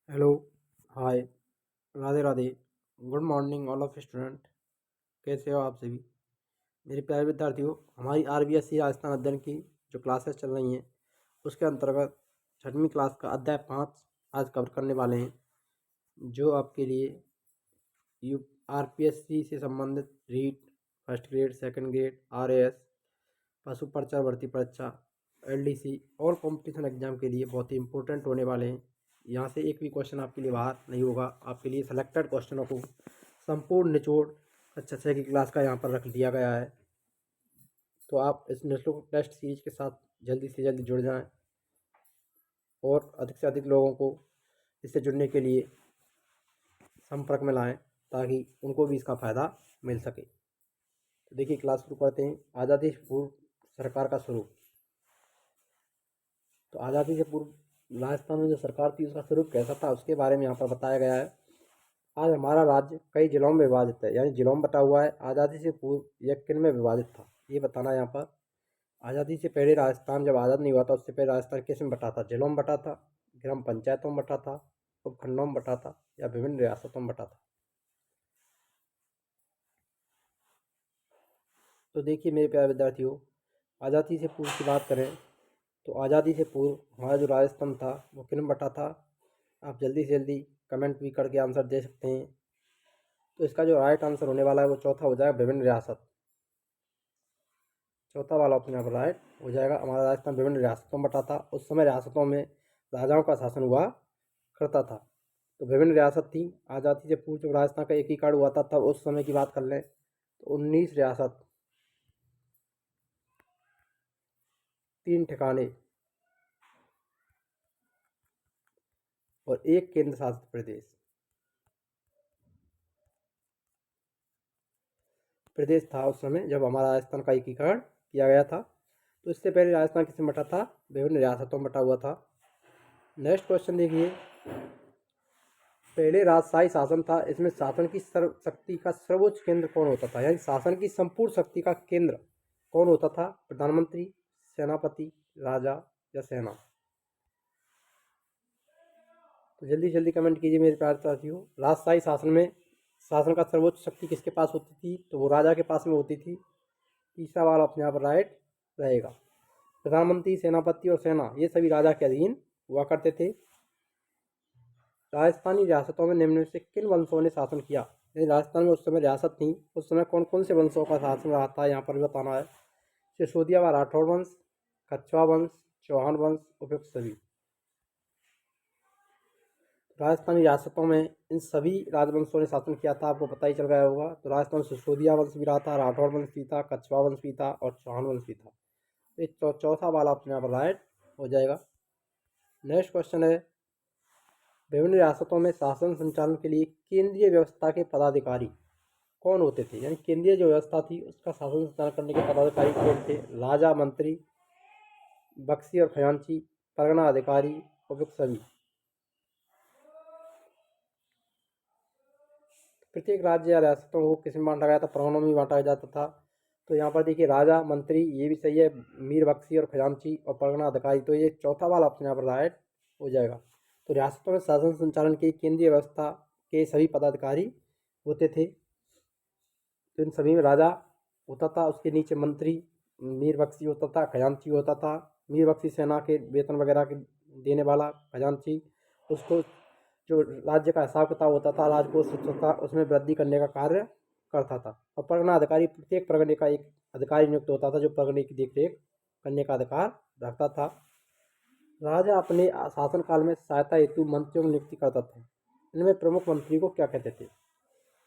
Hello. Hi. Radhe Radhe. Good morning all of student. कैसे हो आप सभी मेरे प्यारे विद्यार्थियों। हमारी आरबीएससी राजस्थान अध्ययन की जो क्लासेस चल रही हैं उसके अंतर्गत छठवीं क्लास का अध्याय 5 आज कवर करने वाले हैं, जो आपके लिए यू आरपीएससी से संबंधित REET first grade, second grade, RAS, पशु प्रचार भर्ती परीक्षा, एलडीसी और कंपटीशन एग्जाम के लिए बहुत ही इंपॉर्टेंट होने वाले हैं। यहाँ से एक भी क्वेश्चन आपके लिए बाहर नहीं होगा। आपके लिए सेलेक्टेड क्वेश्चनों को संपूर्ण निचोड़ कक्षा 6 की क्लास का यहाँ पर रख दिया गया है। तो आप इस निःशुल्क टेस्ट सीरीज के साथ जल्दी से जल्दी जुड़ जाएं और अधिक से अधिक लोगों को इससे जुड़ने के लिए संपर्क में लाएं ताकि उनको भी इसका फ़ायदा मिल सके। तो देखिए, क्लास शुरू करते हैं। आज़ादी से पूर्व सरकार का स्वरूप। तो आज़ादी से पूर्व राजस्थान में जो सरकार थी उसका स्वरूप कैसा था उसके बारे में यहाँ पर बताया गया है। आज हमारा राज्य कई जिलों में विभाजित है, यानी जिलों में बटा हुआ है। आज़ादी से पूर्व यह किन में विभाजित था ये बताना यहाँ पर। आज़ादी से पहले राजस्थान जब आज़ाद नहीं हुआ था उससे पहले राजस्थान किस में बटा था? जिलों में बटा था, ग्राम पंचायतों में बटा था, उपखंडों में बटा था या विभिन्न रियासतों में बटा था। तो देखिए मेरे प्यारे विद्यार्थियों, आज़ादी से पूर्व की बात करें तो आज़ादी से पूर्व हमारा जो राजस्थान था वो किन में बटा था। आप जल्दी से जल्दी कमेंट भी करके आंसर दे सकते हैं। तो इसका जो राइट आंसर होने वाला है वो चौथा हो जाएगा, विभिन्न रियासत। चौथा वाला ऑप्शन यहाँ पर राइट हो जाएगा। हमारा राजस्थान विभिन्न रियासतों में बटा था। उस समय रियासतों में राजाओं का शासन हुआ करता था। तो विभिन्न रियासत थी। आज़ादी से पूर्व जब राजस्थान का एकीकरण हुआ था तब उस समय की बात कर लें तो 19 रियासत, 3 ठिकाने और 1 केंद्र शासित प्रदेश था उस समय जब हमारा राजस्थान का एकीकरण किया गया था। तो इससे पहले राजस्थान किसमें बटा था? विभिन्न रियासतों में बटा हुआ था। नेक्स्ट क्वेश्चन देखिए। पहले राजशाही शासन था, इसमें शासन की सर्व शक्ति का सर्वोच्च केंद्र कौन होता था? यानी शासन की संपूर्ण शक्ति का केंद्र कौन होता था? प्रधानमंत्री, सेनापति, राजा या सेना? तो जल्दी जल्दी कमेंट कीजिए मेरे प्यारे साथियों। राजशाही शासन में शासन का सर्वोच्च शक्ति किसके पास होती थी? तो वो राजा के पास में होती थी। तीसरा वाला अपने यहाँ पर राइट रहेगा। प्रधानमंत्री, सेनापति और सेना ये सभी राजा के अधीन हुआ करते थे। राजस्थानी रियासतों में निम्न में से किन वंशों ने शासन किया? यानी राजस्थान में उस समय रियासत थी, उस समय कौन कौन से वंशों का शासन रहा था यहाँ पर भी बताना है। सिसोदिया व राठौर वंश, कछवाहा वंश, चौहान वंश, उपयुक्त सभी। राजस्थानी रियासतों में इन सभी राजवंशों ने शासन किया था, आपको पता ही चल गया होगा। तो राजस्थान में सिसोदिया वंश भी रहा था, राठौर वंश भी था, कछवाहा वंश भी था और चौहान वंश भी था। तो चौथा वाला अपने यहाँ पर राइट हो जाएगा। नेक्स्ट क्वेश्चन है, विभिन्न रियासतों में शासन संचालन के लिए केंद्रीय व्यवस्था के पदाधिकारी कौन होते थे? यानी केंद्रीय जो व्यवस्था थी उसका शासन संचालन करने के पदाधिकारी कौन थे? राजा, मंत्री, बख्शी और खजांची, परगना अधिकारी, उपयुक्त सभी। प्रत्येक राज्य या रियासतों को किस में बांटा गया था? परगनों में बांटा जाता था। तो यहाँ पर देखिए राजा, मंत्री ये भी सही है, मीर बख्शी और खजांची और परगना अधिकारी। तो ये चौथा वाला ऑप्शन यहाँ पर राइट हो जाएगा। तो रियासतों में शासन संचालन की केंद्रीय व्यवस्था के सभी पदाधिकारी होते थे। तो इन सभी में राजा होता था, उसके नीचे मंत्री मीर बख्शी होता था, खजांची होता था। मीर बख्शी सेना के वेतन वगैरह के देने वाला, खजांची उसको जो राज्य का हिसाब किताब होता था, राजकोष होता था, उसमें वृद्धि करने का कार्य करता था। और परगना अधिकारी, प्रत्येक परगने का एक अधिकारी नियुक्त होता था जो परगने की देखरेख करने का अधिकार रखता था। राजा अपने शासनकाल में सहायता हेतु मंत्रियों की नियुक्ति करता था। इनमें प्रमुख मंत्री को क्या कहते थे?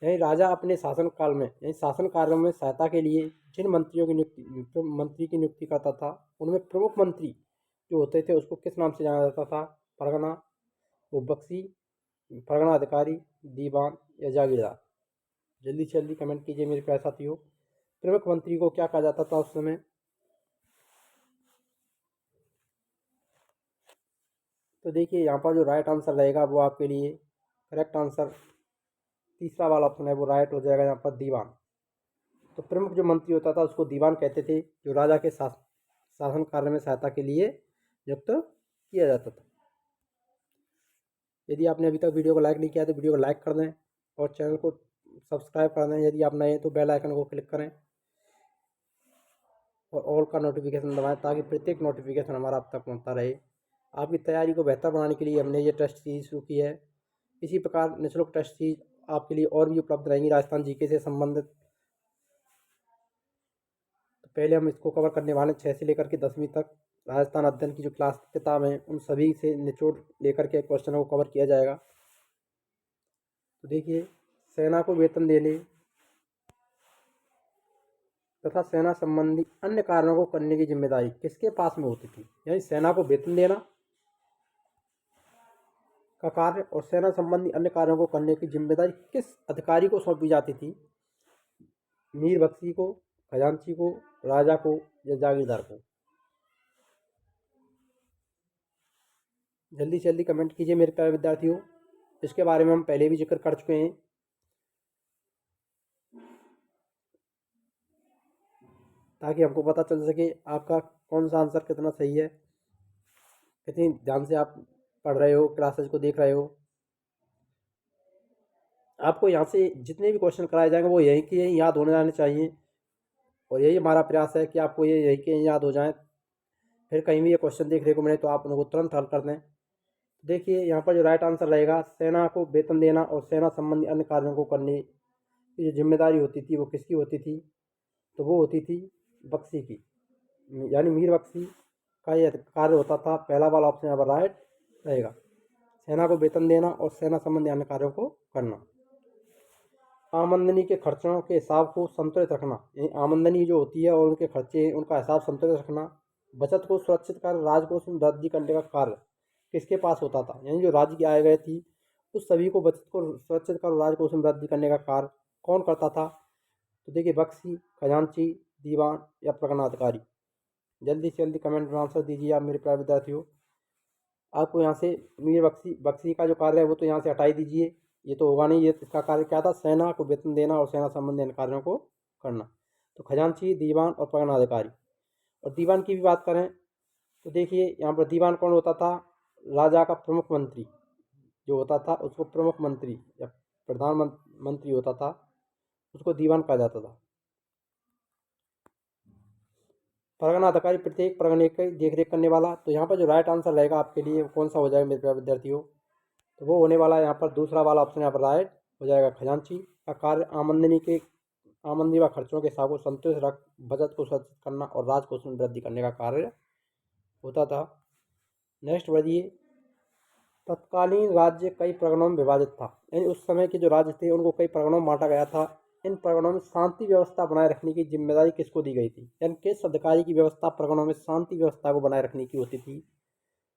यानी राजा अपने शासनकाल में यानी शासन कार्यों में सहायता के लिए जिन मंत्री की नियुक्ति करता था उनमें प्रमुख मंत्री जो होते थे उसको किस नाम से जाना जाता था? परगना, वो बख्शी, परगना अधिकारी, दीवान या जागीरदार? जल्दी से जल्दी कमेंट कीजिए मेरे प्यारे साथियों। प्रमुख मंत्री को क्या कहा जाता था उस समय? तो देखिए यहाँ पर जो राइट आंसर रहेगा वो आपके लिए करेक्ट आंसर तीसरा वाला ऑप्शन है, वो राइट हो जाएगा यहाँ पर, दीवान। तो प्रमुख जो मंत्री होता था उसको दीवान कहते थे, जो राजा के शासन कार्य में सहायता के लिए नियुक्त किया जाता था। यदि आपने अभी तक वीडियो को लाइक नहीं किया तो वीडियो को लाइक कर दें और चैनल को सब्सक्राइब कर दें। यदि आप नए हैं तो बेल आइकन को क्लिक करें और ऑल का नोटिफिकेशन दबाएं ताकि प्रत्येक नोटिफिकेशन हमारा आप तक पहुंचता रहे। आपकी तैयारी को बेहतर बनाने के लिए हमने ये टेस्ट सीरीज शुरू की है। इसी प्रकार निःशुल्क टेस्ट सीरीज आपके लिए और भी उपलब्ध रहेंगी राजस्थान जीके से संबंधित। तो पहले हम इसको कवर करने वाले 6 से लेकर के 10वीं तक राजस्थान अध्ययन की जो क्लास किताब हैं उन सभी से निचोड़ लेकर के क्वेश्चनों को कवर किया जाएगा। तो देखिए, सेना को वेतन देने तथा सेना संबंधी अन्य कार्यों को करने की जिम्मेदारी किसके पास में होती थी। यानी सेना को वेतन देना का कार्य और सेना संबंधी अन्य कार्यों को करने की जिम्मेदारी किस अधिकारी को सौंपी जाती थी। मीर बख्शी को, खजांची को, राजा को या जागीरदार को। जल्दी से जल्दी कमेंट कीजिए मेरे प्यारे विद्यार्थियों। इसके बारे में हम पहले भी जिक्र कर चुके हैं, ताकि हमको पता चल सके आपका कौन सा आंसर कितना सही है, कितनी ध्यान से आप पढ़ रहे हो, क्लासेस को देख रहे हो। आपको यहाँ से जितने भी क्वेश्चन कराए जाएंगे वो यहीं के यहीं याद होने जाने चाहिए और यही हमारा प्रयास है कि आपको ये यहीं के यहीं याद हो जाएं। फिर कहीं भी ये क्वेश्चन देखने को मिले तो आप उनको तुरंत हल कर दें। देखिए, यहाँ पर जो राइट आंसर रहेगा, सेना को वेतन देना और सेना संबंधी अन्य कार्यों को करने की जो जिम्मेदारी होती थी वो किसकी होती थी। तो वो होती थी बख्शी की, यानी मीर बख्शी का यह कार्य होता था। पहला वाला ऑप्शन यहाँ पर राइट रहेगा, सेना को वेतन देना और सेना संबंधी अन्य कार्यों को करना। आमदनी के खर्चों के हिसाब को संतुलित रखना, यानी आमदनी जो होती है और उनके खर्चे उनका हिसाब संतुलित रखना। बचत को सुरक्षित कर राजकोष में वृद्धि करने का कार्य किसके पास होता था। यानी जो राज्य की आय व्यय थी उस सभी को बचत को सुरक्षित कर राजकोष में वृद्धि करने का कार्य कौन करता था। तो देखिए, बख्शी, खजांची, दीवान या प्रगणाधिकारी। जल्दी से जल्दी कमेंट में आंसर दीजिए आप मेरे प्यारे विद्यार्थियों। आपको यहाँ से मीर बख्शी का जो कार्य है वो तो यहाँ से हटाई दीजिए, ये तो होगा नहीं। ये इसका कार्य क्या था, सेना को वेतन देना और सेना संबंधी अन्य कार्यों को करना। तो खजांची, दीवान और प्रगणाधिकारी। और दीवान की भी बात करें तो देखिए, यहाँ पर दीवान कौन होता था, राजा का प्रमुख मंत्री जो होता था उसको प्रमुख मंत्री या प्रधानमंत्री होता था, उसको दीवान कहा जाता था। परगना अधिकारी प्रत्येक परगने की देखरेख करने वाला। तो यहाँ पर जो राइट आंसर रहेगा आपके लिए वो कौन सा हो जाएगा मेरे प्यारे विद्यार्थियों। तो वो होने वाला है यहाँ पर दूसरा वाला ऑप्शन यहाँ पर राइट हो जाएगा। खजांची का कार्य आमदनी व खर्चों के हिसाब को संतुलित रख बचत को सुरक्षित करना और राजकोष में वृद्धि करने का कार्य होता था। नेक्स्ट बढ़िए, तत्कालीन राज्य कई परगनों में विभाजित था, यानी उस समय के जो राज्य थे उनको कई परगनों में बांटा गया था। इन परगनों में शांति व्यवस्था बनाए रखने की जिम्मेदारी किसको दी गई थी। यानी किस अधिकारी की व्यवस्था परगनों में शांति व्यवस्था को बनाए रखने की होती थी।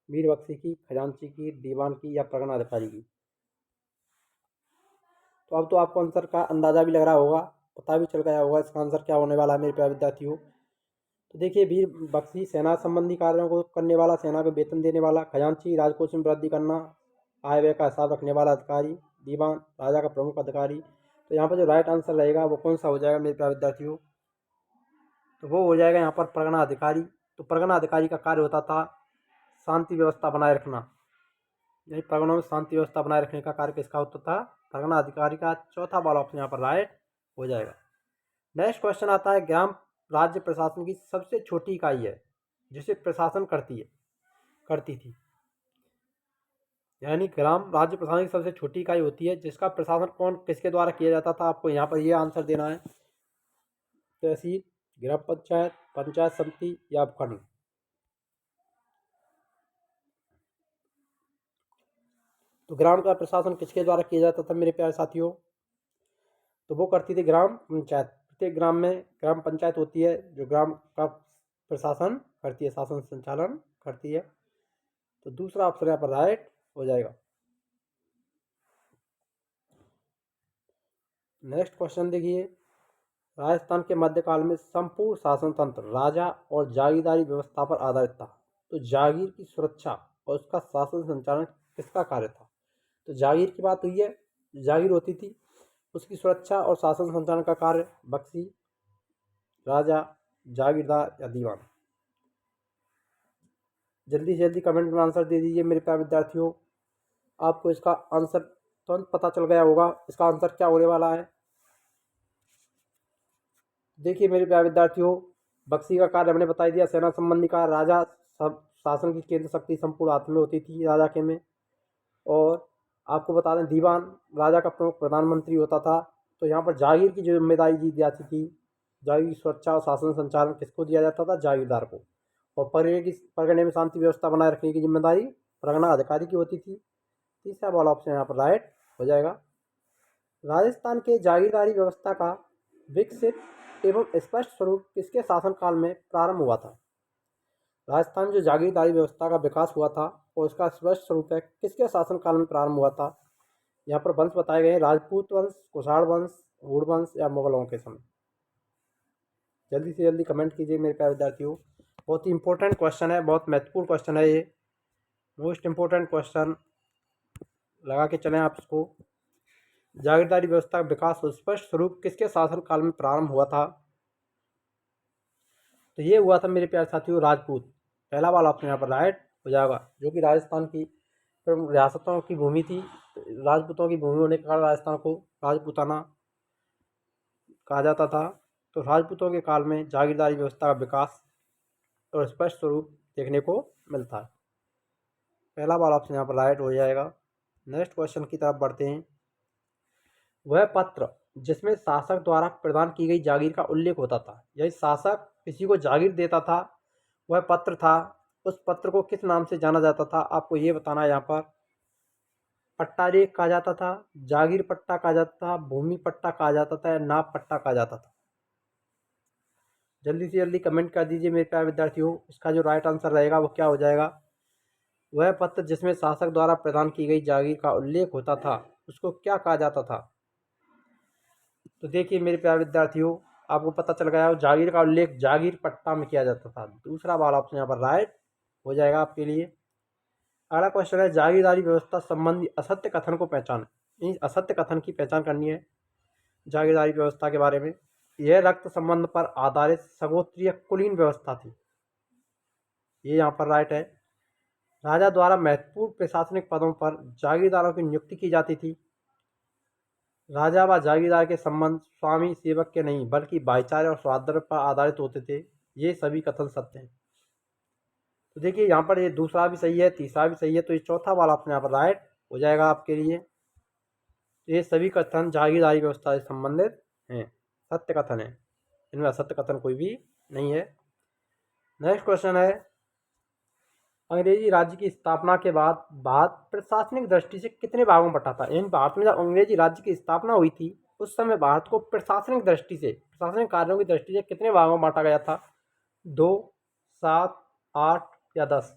मीर बख्शी की, खजांची की, दीवान की या परगना अधिकारी की। तो अब तो आपको आंसर का अंदाजा भी लग रहा होगा, पता भी चल गया होगा इसका आंसर क्या होने वाला है मेरे प्यारे विद्यार्थियों। तो देखिए, वीर बख्शी सेना संबंधी कार्यों को करने वाला, सेना को वेतन देने वाला। खजांची राजकोष में वृद्धि करना, आय व्यय का हिसाब रखने वाला अधिकारी। दीवान राजा का प्रमुख अधिकारी। तो यहाँ पर जो राइट आंसर रहेगा वो कौन सा हो जाएगा मेरे प्यारे विद्यार्थियों। तो वो हो जाएगा यहाँ पर परगना अधिकारी। तो परगना अधिकारी का कार्य होता था शांति व्यवस्था बनाए रखना, यही परगनों में शांति व्यवस्था बनाए रखने का कार्य किसका होता था, परगना अधिकारी का। चौथा वाला ऑप्शन यहाँ पर राइट हो जाएगा। नेक्स्ट क्वेश्चन आता है, ग्राम राज्य प्रशासन की सबसे छोटी इकाई है जिसे प्रशासन करती थी। यानी ग्राम राज्य प्रशासन की सबसे छोटी इकाई होती है जिसका प्रशासन कौन किसके द्वारा किया जाता था। आपको यहाँ पर ये आंसर देना है, तहसील, ग्राम पंचायत, पंचायत समिति या उपखंड। तो ग्राम का प्रशासन किसके द्वारा किया जाता था मेरे प्यारे साथियों। तो वो करती थी ग्राम पंचायत। प्रत्येक ग्राम में ग्राम पंचायत होती है जो ग्राम का प्रशासन करती है, शासन संचालन करती है। तो दूसरा ऑप्शन यहाँ पर राइट हो जाएगा। नेक्स्ट क्वेश्चन देखिए, राजस्थान के मध्यकाल में संपूर्ण शासन तंत्र राजा और जागीरदारी व्यवस्था पर आधारित था। तो जागीर की सुरक्षा और उसका शासन संचालन किसका कार्य था। तो जागीर की बात हुई है, जागीर होती थी उसकी सुरक्षा और शासन संचालन का कार्य बख्शी, राजा, जागीरदार या दीवान। जल्दी से जल्दी कमेंट में आंसर दे दीजिए मेरे प्यारे विद्यार्थियों। आपको इसका आंसर तुरंत पता चल गया होगा। इसका आंसर क्या होने वाला है? देखिए मेरे प्यारे विद्यार्थियों, बख्शी का कार्य हमने बता ही दिया, सेना संबंधी कार्य। राजा सब शासन की केंद्र शक्ति संपूर्ण हाथ में होती थी राजा के में। और आपको बता दें, दीवान राजा का प्रमुख प्रधानमंत्री होता था। तो यहाँ पर जागीर की जो जिम्मेदारी दी जाती थी, जागीर की सुरक्षा और शासन संचालन किसको दिया जाता था? जागीरदार को। और परगने में शांति व्यवस्था बनाए रखने की जिम्मेदारी परगना अधिकारी की होती थी। तीसरा वाला ऑप्शन यहाँ पर राइट हो जाएगा। राजस्थान के जागीरदारी व्यवस्था का विकसित एवं स्पष्ट स्वरूप किसके शासनकाल में प्रारंभ हुआ था? राजस्थान में जो जागीरदारी व्यवस्था का विकास हुआ था और उसका स्पष्ट स्वरूप है किसके शासनकाल में प्रारंभ हुआ था? यहाँ पर वंश बताए गए हैं, राजपूत वंश, कुषाण वंश, गूढ़ वंश या मुगलों के समय। जल्दी से जल्दी कमेंट कीजिए मेरे प्यारे विद्यार्थियों। बहुत ही इंपॉर्टेंट क्वेश्चन है, बहुत महत्वपूर्ण क्वेश्चन है ये, मोस्ट इंपॉर्टेंट क्वेश्चन। लगा के चलें आप इसको। जागीरदारी व्यवस्था का विकास और स्पष्ट स्वरूप किसके शासनकाल में प्रारंभ हुआ था? तो ये हुआ था मेरे प्यारे साथियों राजपूत। पहला वाला ऑप्शन यहाँ पर राइट हो जाएगा, जो कि राजस्थान की प्रमुख रियासतों की भूमि थी। राजपूतों की भूमि होने के कारण राजस्थान को राजपूताना कहा जाता था। तो राजपूतों के काल में जागीरदारी व्यवस्था का विकास और स्पष्ट स्वरूप देखने को मिलता है। पहला वाला ऑप्शन यहाँ पर राइट हो जाएगा। नेक्स्ट क्वेश्चन की तरफ बढ़ते हैं। वह पत्र जिसमें शासक द्वारा प्रदान की गई जागीर का उल्लेख होता था, यदि शासक किसी को जागीर देता था, वह पत्र था, उस पत्र को किस नाम से जाना जाता था? आपको ये बताना है। यहाँ पर पट्टा रेख कहा जाता था, जागीर पट्टा कहा जाता था, भूमि पट्टा कहा जाता था या नाप पट्टा कहा जाता था? जल्दी से जल्दी कमेंट कर दीजिए मेरे प्यारे विद्यार्थियों। इसका जो राइट आंसर रहेगा वो क्या हो जाएगा? वह पत्र जिसमें शासक द्वारा प्रदान की गई जागीर का उल्लेख होता था, उसको क्या कहा जाता था? तो देखिए मेरे प्यारे विद्यार्थियों, आपको पता चल गया हो, जागीर का उल्लेख जागीर पट्टा में किया जाता था। दूसरा वाला ऑप्शन यहाँ पर राइट हो जाएगा आपके लिए। अगला क्वेश्चन है, जागीरदारी व्यवस्था संबंधी असत्य कथन को पहचाने। इन असत्य कथन की पहचान करनी है जागीरदारी व्यवस्था के बारे में। यह रक्त संबंध पर आधारित सगोत्रीय कुलीन व्यवस्था थी। ये यहाँ पर राइट है। राजा द्वारा महत्वपूर्ण प्रशासनिक पदों पर जागीरदारों की नियुक्ति की जाती थी। राजा व जागीरदार के संबंध स्वामी सेवक के नहीं बल्कि भाईचारे और सौहार्द पर आधारित होते थे। ये सभी कथन सत्य हैं। तो देखिए यहाँ पर ये दूसरा भी सही है, तीसरा भी सही है, तो ये चौथा वाला ऑप्शन यहाँ पर राइट हो जाएगा आपके लिए। तो ये सभी कथन जागीरदारी व्यवस्था से संबंधित हैं, सत्य कथन है, इनमें असत्य कथन कोई भी नहीं है। नेक्स्ट क्वेश्चन है, अंग्रेजी राज्य की स्थापना के बाद भारत प्रशासनिक दृष्टि से कितने भागों में बटा था? इन भारत में जब अंग्रेजी राज्य की स्थापना हुई थी उस समय भारत को प्रशासनिक दृष्टि से, प्रशासनिक कार्यों की दृष्टि से कितने भागों में बांटा गया था? 2, 7, 8 या 10?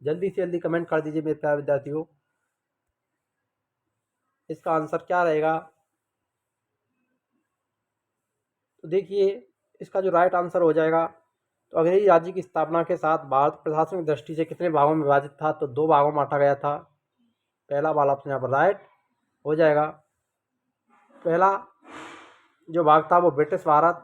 जल्दी से जल्दी कमेंट कर दीजिए मेरे प्यारे विद्यार्थियों। इसका आंसर क्या रहेगा? तो देखिए इसका जो राइट आंसर हो जाएगा, तो अंग्रेजी राज्य की स्थापना के साथ भारत प्रशासनिक दृष्टि से कितने भागों में विभाजित था? तो 2 भागों में बांटा गया था। पहला वाला ऑप्शन यहाँ पर राइट हो जाएगा। पहला जो भाग था वो ब्रिटिश भारत,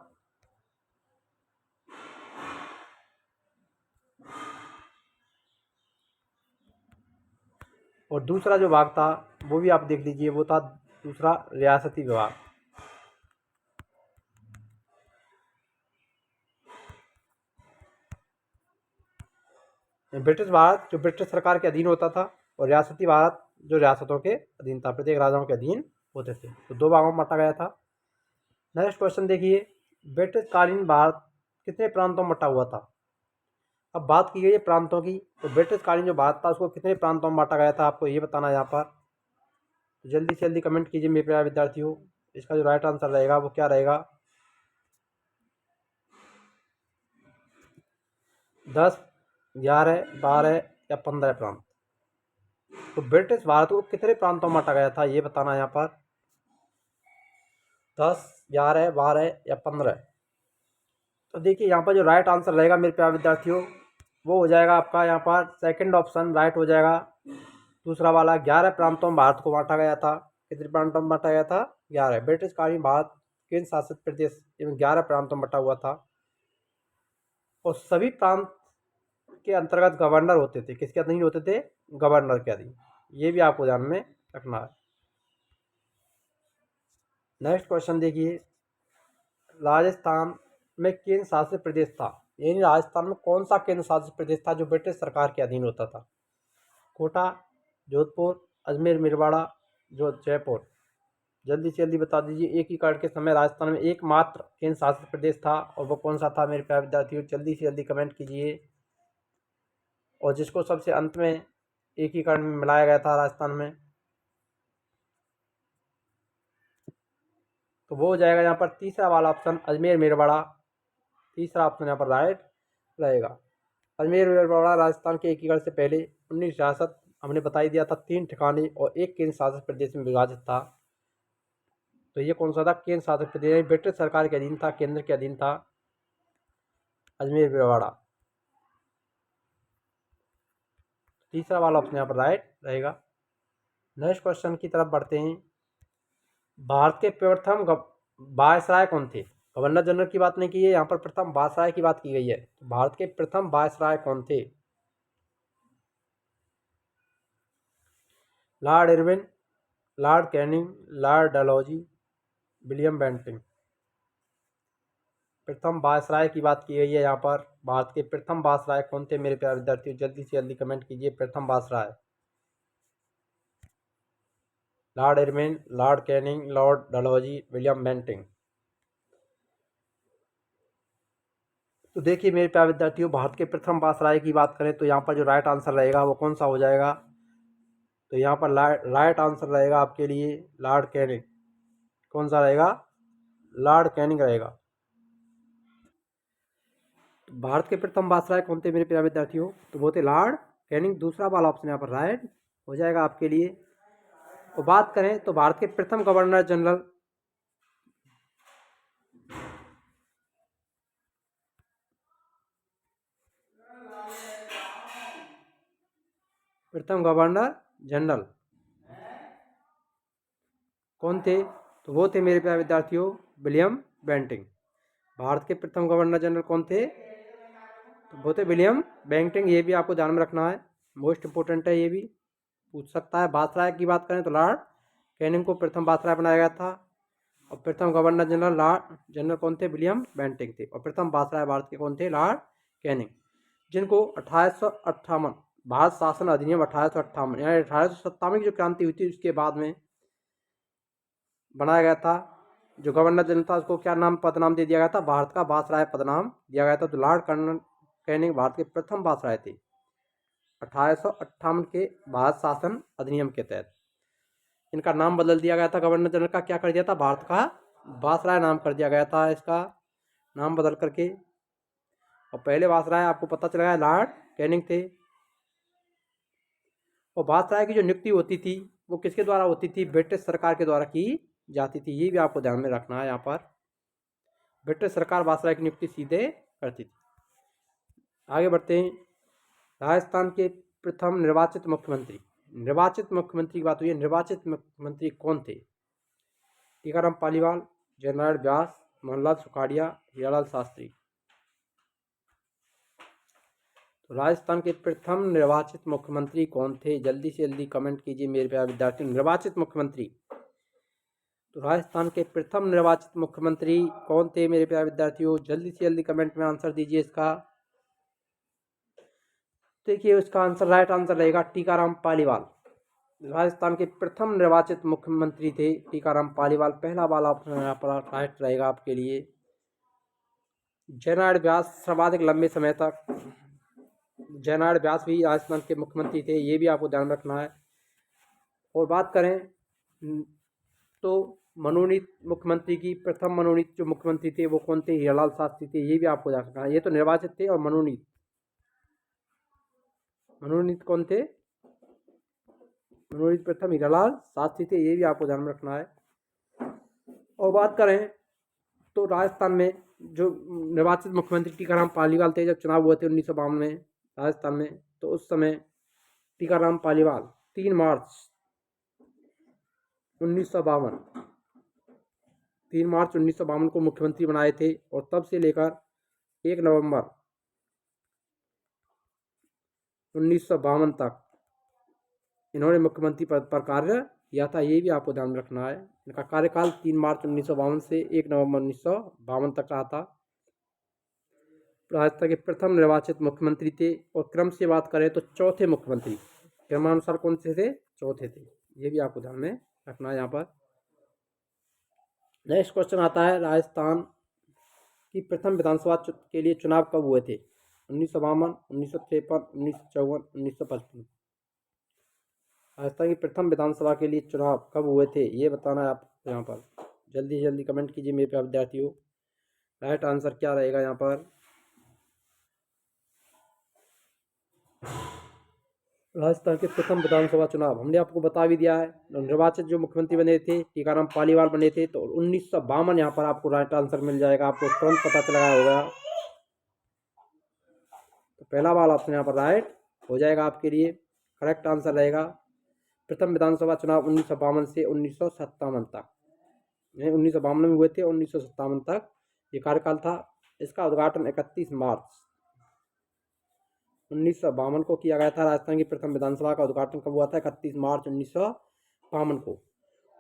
और दूसरा जो भाग था वो भी आप देख लीजिए, वो था दूसरा रियासती विभाग। ब्रिटिश भारत जो ब्रिटिश सरकार के अधीन होता था, और रियासती भारत जो रियासतों के अधीन था, प्रत्येक राजाओं के अधीन होते थे। तो 2 भागों में बांटा गया था। नेक्स्ट क्वेश्चन देखिए, ब्रिटिश कालीन भारत कितने प्रांतों में बटा हुआ था? अब बात की गई है प्रांतों की, तो ब्रिटिश कालीन जो भारत था उसको कितने प्रांतों में बांटा गया था, आपको ये बताना है यहाँ पर। तो जल्दी से जल्दी कमेंट कीजिए मेरे प्यारे विद्यार्थियों। इसका जो राइट आंसर रहेगा वो क्या रहेगा? 10, 11, 12 या 15 प्रांत? तो ब्रिटिश भारत को कितने प्रांतों में बांटा गया था, ये बताना है यहाँ पर। 10, 11, 12 या 15? तो देखिए यहाँ पर जो राइट आंसर रहेगा मेरे प्यारे विद्यार्थियों, वो हो जाएगा आपका यहाँ पर सेकंड ऑप्शन राइट हो जाएगा। दूसरा वाला 11 प्रांतों में भारत को बांटा गया था। कितने प्रांतों में बांटा गया था? 11। ब्रिटिश कालीन भारत केंद्र शासित प्रदेश एवं 11 प्रांतों में बटा हुआ था। और सभी प्रांत के अंतर्गत गवर्नर होते थे। किसके अधीन होते थे? गवर्नर के अधीन। ये भी आपको ध्यान में रखना है। नेक्स्ट क्वेश्चन देखिए, राजस्थान में केंद्र शासित प्रदेश था, यानी राजस्थान में कौन सा केंद्र शासित प्रदेश था जो ब्रिटिश सरकार के अधीन होता था? कोटा, जोधपुर, अजमेर, मेरवाड़ा, जो जयपुर। जल्दी से जल्दी बता दीजिए। एकीकरण के समय राजस्थान में एकमात्र केंद्र शासित प्रदेश था, और वो कौन सा था मेरे प्यारे विद्यार्थियों? जल्दी से जल्दी कमेंट कीजिए। और जिसको सबसे अंत में एकीकरण में मिलाया गया था राजस्थान में, तो वो हो जाएगा यहाँ पर तीसरा वाला ऑप्शन, अजमेर मेरवाड़ा। तीसरा ऑप्शन यहाँ पर राइट रहेगा। अजमेर मेरवाड़ा राजस्थान के एकीकरण से पहले 19 रियासत, हमने बता ही दिया था, 3 ठिकाने और एक केंद्र शासित प्रदेश में विभाजित था। तो ये कौन सा था? केंद्र शासित प्रदेश, ब्रिटिश सरकार के अधीन था, केंद्र के अधीन था अजमेर मेरवाड़ा। तीसरा वाला ऑप्शन यहाँ पर राइट रहेगा। नेक्स्ट क्वेश्चन की तरफ बढ़ते हैं। भारत के प्रथम वायसराय कौन थे? गवर्नर जनरल की बात नहीं की है, यहाँ पर प्रथम वायसराय की बात की गई है। तो भारत के प्रथम वायसराय कौन थे? Lord Irwin, Lord Canning, Lord Dalhousie, William Bentinck. प्रथम वायसराय की बात की गई है यहाँ पर। भारत के प्रथम वायसराय कौन थे मेरे प्यारे विद्यार्थियों? जल्दी से जल्दी कमेंट कीजिए। प्रथम viceroy Lord Irwin, Lord Canning, Lord Dalhousie, William Bentinck. तो देखिए मेरे प्यारे विद्यार्थियों, भारत के प्रथम वायसराय की बात करें तो यहाँ पर जो राइट आंसर रहेगा वो कौन सा हो जाएगा? तो यहाँ पर राइट आंसर रहेगा आपके लिए लॉर्ड कैनिंग। कौन सा रहेगा? लॉर्ड कैनिंग रहेगा। तो भारत के प्रथम वायसराय कौन थे मेरे प्यारे विद्यार्थियों? तो वो थे लॉर्ड कैनिंग। दूसरा वाला ऑप्शन यहाँ पर राइट हो जाएगा आपके लिए। तो बात करें तो भारत के प्रथम गवर्नर जनरल, प्रथम गवर्नर जनरल कौन थे? तो वो थे मेरे प्यारे विद्यार्थियों विलियम बेंटिंक। भारत के प्रथम गवर्नर जनरल कौन थे? तो वो थे विलियम बेंटिंक। ये भी आपको ध्यान में रखना है, मोस्ट इंपोर्टेंट है, ये भी पूछ सकता है। वायसराय की बात करें तो लॉर्ड कैनिंग को प्रथम वायसराय बनाया गया था, और प्रथम गवर्नर जनरल लॉर्ड जनरल कौन थे? विलियम बेंटिंक थे। और प्रथम वायसराय भारत के कौन थे? लॉर्ड कैनिंग, जिनको 1858 भारत शासन अधिनियम 1858 यानी 1857 की जो क्रांति हुई थी उसके बाद में बनाया गया था। जो गवर्नर जनरल था उसको क्या नाम, पदनाम दे दिया गया था? भारत का वायसराय पदनाम दिया गया था। तो लॉर्ड कर्नल कैनिंग भारत के प्रथम वायसराय थे 1858 के भारत शासन अधिनियम के तहत। इनका नाम बदल दिया गया था, गवर्नर जनरल का क्या कर दिया था? भारत का वायसराय नाम कर दिया गया था, इसका नाम बदल करके। और पहले वायसराय आपको पता चला गया लॉर्ड कैनिंग थे। और वायसराय की जो नियुक्ति होती थी वो किसके द्वारा होती थी? ब्रिटिश सरकार के द्वारा की जाती थी। ये भी आपको ध्यान में रखना है। यहाँ पर ब्रिटिश सरकार वायसराय की नियुक्ति सीधे करती थी। आगे बढ़ते हैं। राजस्थान के प्रथम निर्वाचित मुख्यमंत्री, निर्वाचित मुख्यमंत्री की बात हुई है, निर्वाचित मुख्यमंत्री कौन थे? टीकाराम पालीवाल, जयनारायण व्यास, मोहनलाल सुखाड़िया, हीरालाल शास्त्री। तो राजस्थान के प्रथम निर्वाचित मुख्यमंत्री कौन थे? जल्दी से जल्दी कमेंट कीजिए मेरे प्यारे विद्यार्थी। निर्वाचित मुख्यमंत्री, तो राजस्थान के प्रथम निर्वाचित मुख्यमंत्री कौन थे मेरे प्यारे विद्यार्थियों? जल्दी से जल्दी कमेंट में आंसर दीजिए इसका। देखिए उसका आंसर, राइट आंसर रहेगा टीकाराम पालीवाल। राजस्थान के प्रथम निर्वाचित मुख्यमंत्री थे टीकाराम पालीवाल। पहला वाला ऑप्शन यहाँ पर राइट रहेगा आपके लिए। जयनारायण व्यास सर्वाधिक लंबे समय तक, जयनारायण व्यास भी राजस्थान के मुख्यमंत्री थे, ये भी आपको ध्यान रखना है। और बात करें तो मनोनीत मुख्यमंत्री की, प्रथम मनोनीत जो मुख्यमंत्री थे वो कौन थे? हीरालाल शास्त्री थे। ये भी आपको ध्यान रखना है। ये तो निर्वाचित थे, और मनोनीत, मनोनीत कौन थे? मनोनीत प्रथम हीरालाल शास्त्री थे। ये भी आपको ध्यान में रखना है। और बात करें तो राजस्थान में जो निर्वाचित मुख्यमंत्री टीकाराम पालीवाल थे, जब चुनाव हुए थे 1952 में राजस्थान में, तो उस समय टीकाराम पालीवाल 3 मार्च 1952 3 मार्च 1952 को मुख्यमंत्री बनाए थे। और तब से लेकर 1 नवंबर 1952 तक इन्होंने मुख्यमंत्री पद पर कार्य किया था, ये भी आपको ध्यान में रखना है। इनका कार्यकाल 3 मार्च 1952 से 1 नवंबर 1952 तक रहा था। राजस्थान के प्रथम निर्वाचित मुख्यमंत्री थे, और क्रम से बात करें तो चौथे मुख्यमंत्री, क्रमानुसार कौन से थे? चौथे थे। ये भी आपको ध्यान में रखना है यहाँ पर। नेक्स्ट क्वेश्चन आता है, राजस्थान की प्रथम विधानसभा के लिए चुनाव कब हुए थे? 1952, 1953, 1954, 1955। राजस्थान की प्रथम विधानसभा के लिए चुनाव कब हुए थे, ये बताना है आप यहाँ पर। जल्दी जल्दी कमेंट कीजिए मेरे प्यारे विद्यार्थियों। राइट आंसर क्या रहेगा यहाँ पर? राजस्थान के प्रथम विधानसभा चुनाव हमने आपको बता भी दिया है। निर्वाचित जो मुख्यमंत्री बने थे, टीकाराम पालीवाल बने थे, तो 1952 यहाँ पर आपको राइट आंसर मिल जाएगा। आपको तुरंत पता चला होगा। तो पहला वाला ऑप्शन यहाँ पर राइट हो जाएगा आपके लिए। करेक्ट आंसर रहेगा प्रथम विधानसभा चुनाव 1952 से 1957 तक, 1952 में हुए थे, 1957 तक ये कार्यकाल था। इसका उद्घाटन 31 मार्च 1952 को किया गया था। राजस्थान की प्रथम विधानसभा का उद्घाटन कब हुआ था? 31 मार्च 1952 को।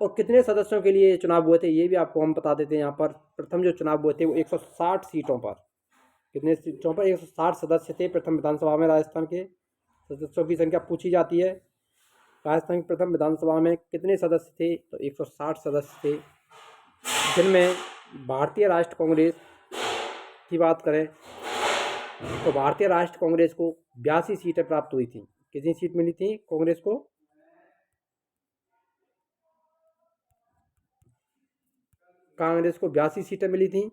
और कितने सदस्यों के लिए चुनाव हुए थे, ये भी आपको हम बता देते हैं यहाँ पर। प्रथम जो चुनाव हुए थे वो 160 सीटों पर। कितने सीटों पर? 160 सदस्य थे प्रथम विधानसभा में। राजस्थान के सदस्यों की संख्या पूछी जाती है। राजस्थान की प्रथम विधानसभा में कितने सदस्य थे? तो 160 सदस्य थे, जिनमें भारतीय राष्ट्र कांग्रेस की बात करें तो भारतीय राष्ट्र कांग्रेस को 82 सीटें प्राप्त हुई थी। कितनी सीट मिली थी कांग्रेस को? कांग्रेस को 82 सीटें मिली थी।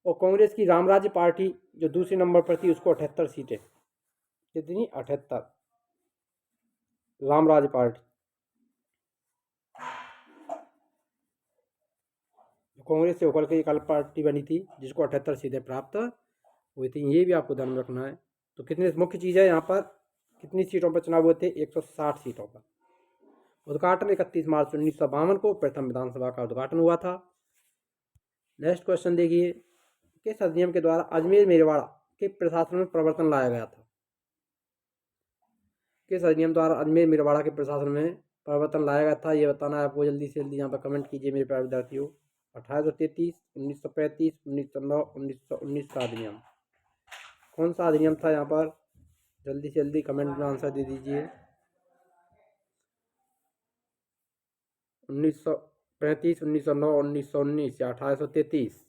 और कांग्रेस की रामराज्य पार्टी जो दूसरे नंबर पर थी, उसको 78 सीटें। कितनी? 78। रामराज्य पार्टी, कांग्रेस से होकर के एक अलग पार्टी बनी थी, जिसको 78 सीटें प्राप्त हुई थी। ये भी आपको ध्यान में रखना है। तो कितनी मुख्य चीज़ है यहाँ पर, कितनी सीटों पर चुनाव हुए थे? 160 सीटों पर। उद्घाटन 31 मार्च 1952 को प्रथम विधानसभा का उद्घाटन हुआ था। नेक्स्ट क्वेश्चन देखिए, किस अधिनियम के द्वारा अजमेर मेरवाड़ा के प्रशासन में परिवर्तन लाया गया था? किस अधिनियम द्वारा अजमेर मेरवाड़ा के प्रशासन में परिवर्तन लाया गया था, ये बताना है आपको। जल्दी से जल्दी यहाँ पर कमेंट कीजिए मेरे प्यारे विद्यार्थियों। 1833, 1935, 1909, 1919 का अधिनियम। कौन सा अधिनियम था यहाँ पर? जल्दी से जल्दी कमेंट में आंसर दे दीजिए। 1935, 1909, 1919 या 1833?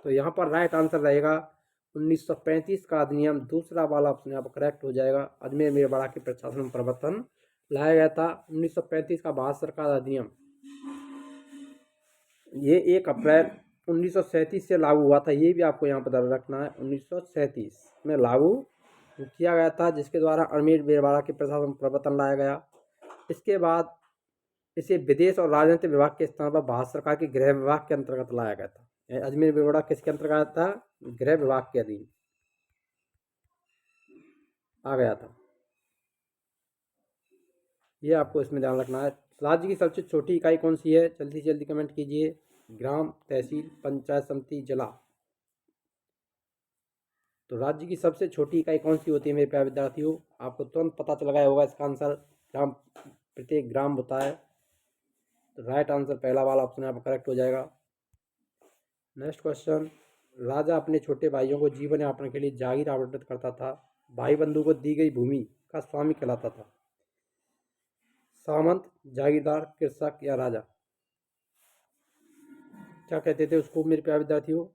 तो यहाँ पर राइट आंसर रहेगा 1935 का अधिनियम। दूसरा वाला ऑप्शन यहाँ पर करेक्ट हो जाएगा। अजमेर मेरवाड़ा के प्रशासन में परिवर्तन लाया गया था। 1935 का भारत सरकार अधिनियम, ये 1 अप्रैल 1937 से लागू हुआ था। ये भी आपको यहाँ पर ध्यान रखना है। 1937 में लागू किया गया था, जिसके द्वारा अजमेर मेरवाड़ा के प्रशासन में परिवर्तन लाया गया। इसके बाद इसे विदेश और राजनीतिक विभाग के स्थान पर भारत सरकार के गृह विभाग के अंतर्गत लाया गया था। अजमेर मेरवाड़ा किसके अंतर्गत था? गृह विभाग के अधीन आ गया था। ये आपको इसमें ध्यान रखना है। राज्य की सबसे छोटी इकाई कौन सी है? जल्दी से जल्दी कमेंट कीजिए। ग्राम, तहसील, पंचायत समिति, जिला। तो राज्य की सबसे छोटी इकाई कौन सी होती है मेरे प्यारे विद्यार्थियों? आपको तुरंत पता चल गया होगा इसका आंसर। ग्राम, प्रत्येक ग्राम होता है। तो राइट आंसर पहला वाला ऑप्शन यहाँ पर करेक्ट हो जाएगा। नेक्स्ट क्वेश्चन, राजा अपने छोटे भाइयों को जीवन यापन के लिए जागीर आवंटित करता था। भाई बंधु को दी गई भूमि का स्वामी कहलाता था। सामंत, जागीरदार, कृषक या राजा? क्या कहते थे उसको मेरे प्यारे विद्यार्थियों?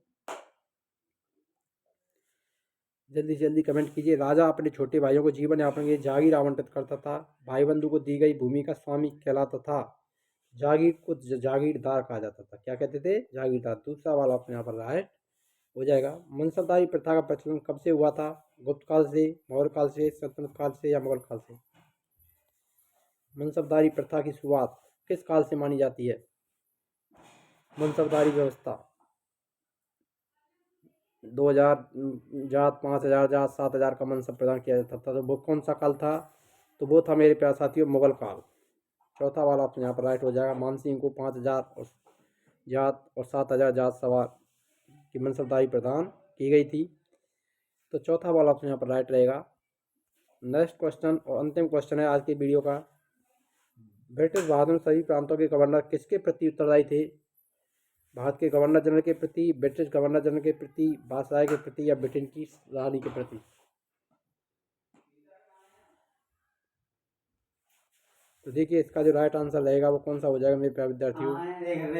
जल्दी से जल्दी कमेंट कीजिए। राजा अपने छोटे भाइयों को जीवन यापन के लिए जागीर आवंटित करता था। भाई बंधु को दी गई भूमि का स्वामी कहलाता था। जागीर को जागीरदार कहा जाता था। क्या कहते थे? जागीरदार। दूसरा वाला अपने यहाँ पर राइट हो जाएगा। मनसबदारी प्रथा का प्रचलन कब से हुआ था? गुप्त काल से, मौर्य काल से, सल्तनत काल से या मुगल काल से? मनसबदारी प्रथा की शुरुआत किस काल से मानी जाती है? मनसबदारी व्यवस्था 2000 जात, 5000 जात, 7000 का मनसब प्रदान किया जाता था। तो वो कौन सा काल था? तो वो था मेरे प्यारे साथियों मुगल काल। चौथा वाला ऑप्शन यहाँ पर राइट हो जाएगा। मानसिंह को 5000 और जात और 7000 जात सवार की मनसबदारी प्रदान की गई थी। तो चौथा वाला ऑप्शन यहाँ पर राइट रहेगा। नेक्स्ट क्वेश्चन और अंतिम क्वेश्चन है आज की वीडियो का। ब्रिटिश भारत में सभी प्रांतों के गवर्नर किसके प्रति उत्तरदायी थे? भारत के गवर्नर जनरल के प्रति, ब्रिटिश गवर्नर जनरल के प्रति, वायसराय के प्रति या ब्रिटेन की रानी के प्रति? तो देखिए इसका जो राइट आंसर रहेगा वो कौन सा हो जाएगा मेरे प्यारे विद्यार्थियों?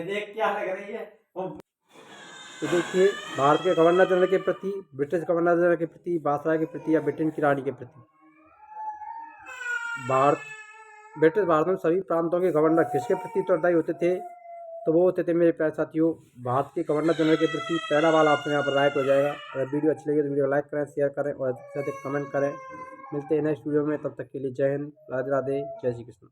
देख क्या लग रही है। तो देखिए भारत के गवर्नर जनरल के प्रति, ब्रिटिश गवर्नर जनरल के प्रति, वायसराय के प्रति या ब्रिटेन की रानी के प्रति? ब्रिटिश भारत में सभी प्रांतों के गवर्नर किसके प्रति उत्तरदायी होते थे? तो वो होते थे मेरे प्यारे साथियों भारत के गवर्नर जनरल के प्रति। पहला वाला ऑप्शन यहाँ पर राइट हो जाएगा। अगर वीडियो अच्छी लगी तो वीडियो लाइक करें, शेयर करें और अधिक से अधिक कमेंट करें। मिलते हैं नेक्स्ट वीडियो में, तब तक के लिए जय हिंद, राधे राधे, जय श्री कृष्ण।